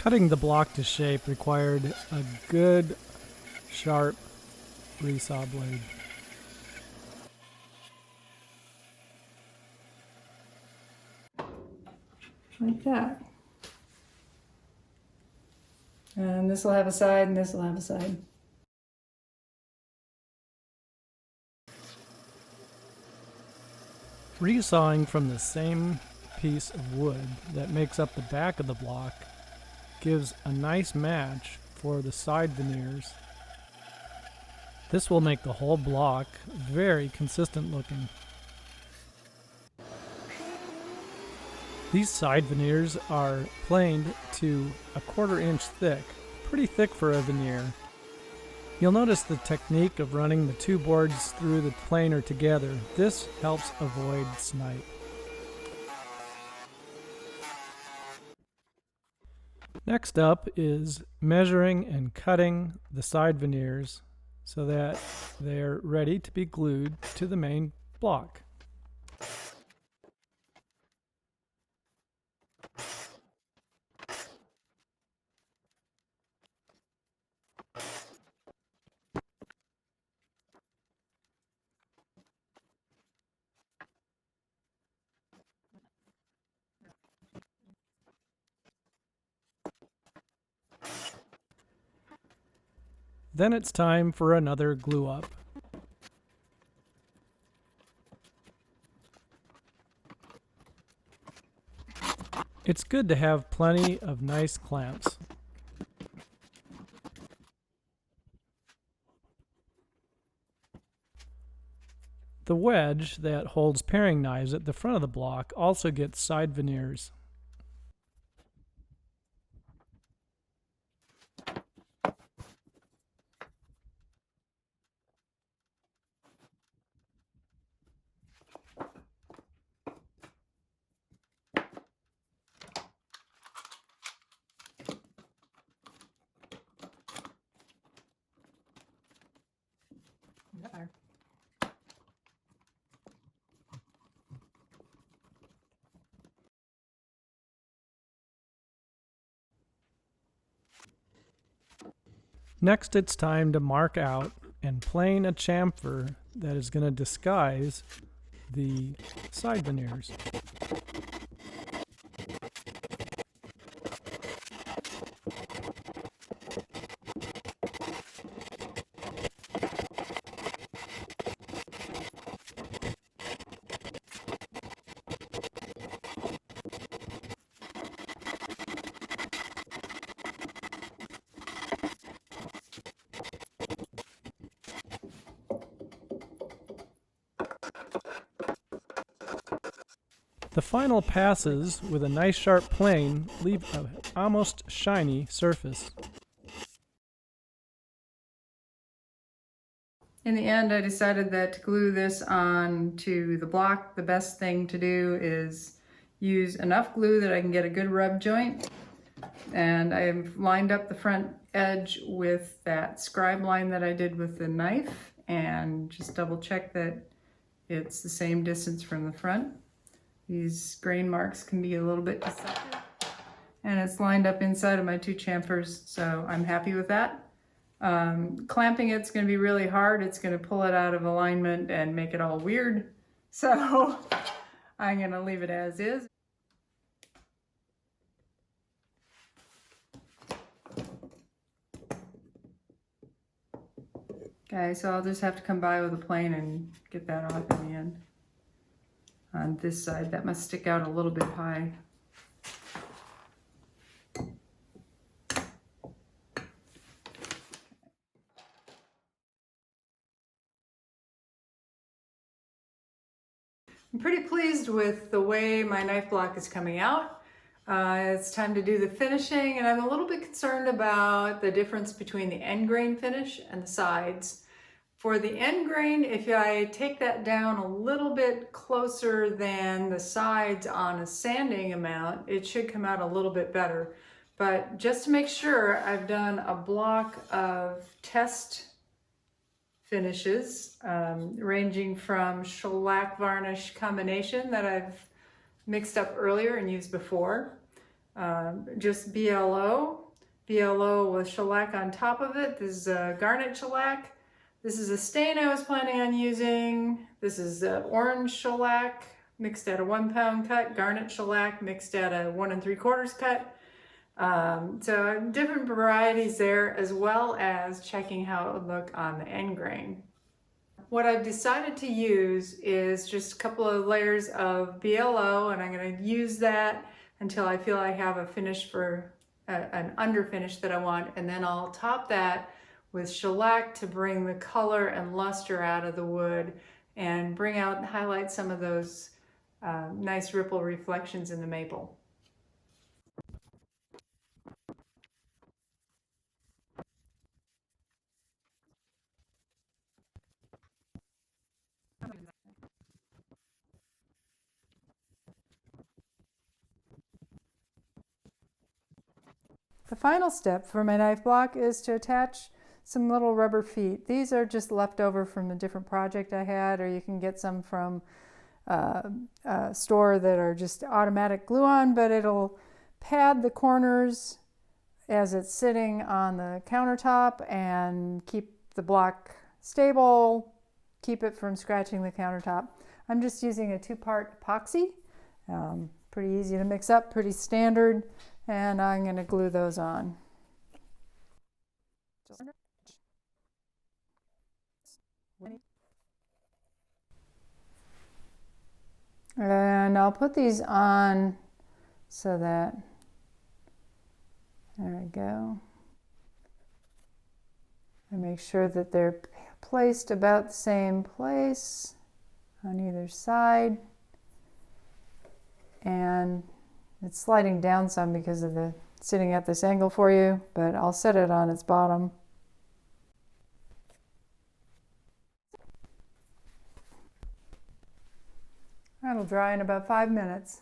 Cutting the block to shape required a good, sharp resaw blade. Like that. And this will have a side and this will have a side. Resawing from the same piece of wood that makes up the back of the block gives a nice match for the side veneers. This will make the whole block very consistent looking. These side veneers are planed to 1/4 inch thick, pretty thick for a veneer. You'll notice the technique of running the two boards through the planer together. This helps avoid snipe. Next up is measuring and cutting the side veneers so that they're ready to be glued to the main block. Then it's time for another glue up. It's good to have plenty of nice clamps. The wedge that holds paring knives at the front of the block also gets side veneers. Next, it's time to mark out and plane a chamfer that is going to disguise the side veneers. The final passes with a nice sharp plane leave an almost shiny surface. In the end, I decided that to glue this on to the block, the best thing to do is use enough glue that I can get a good rub joint. And I've lined up the front edge with that scribe line that I did with the knife and just double check that it's the same distance from the front. These grain marks can be a little bit deceptive. And it's lined up inside of my two chamfers, so I'm happy with that. Clamping it's going to be really hard. It's going to pull it out of alignment and make it all weird. So I'm going to leave it as is. Okay, so I'll just have to come by with a plane and get that off in the end. On this side, that must stick out a little bit high. I'm pretty pleased with the way my knife block is coming out. It's time to do the finishing, and I'm a little bit concerned about the difference between the end grain finish and the sides. For the end grain, if I take that down a little bit closer than the sides on a sanding amount, it should come out a little bit better. But just to make sure, I've done a block of test finishes, ranging from shellac varnish combination that I've mixed up earlier and used before. just BLO with shellac on top of it. This is garnet shellac. This is a stain I was planning on using. This is orange shellac mixed at a 1 pound cut, garnet shellac mixed at a 1 3/4 cut. So different varieties there, as well as checking how it would look on the end grain. What I've decided to use is just a couple of layers of BLO, and I'm going to use that until I feel I have a finish for an under finish that I want, and then I'll top that with shellac to bring the color and luster out of the wood and bring out and highlight some of those nice ripple reflections in the maple. The final step for my knife block is to attach some little rubber feet. These are just left over from a different project I had, or you can get some from a store that are just automatic glue-on, but it'll pad the corners as it's sitting on the countertop and keep the block stable, keep it from scratching the countertop. I'm just using a 2-part epoxy. Pretty easy to mix up, pretty standard, and I'm going to glue those on. And I'll put these on so that, there we go. And make sure that they're placed about the same place on either side. And it's sliding down some because of the sitting at this angle for you, but I'll set it on its bottom. That'll dry in about 5 minutes.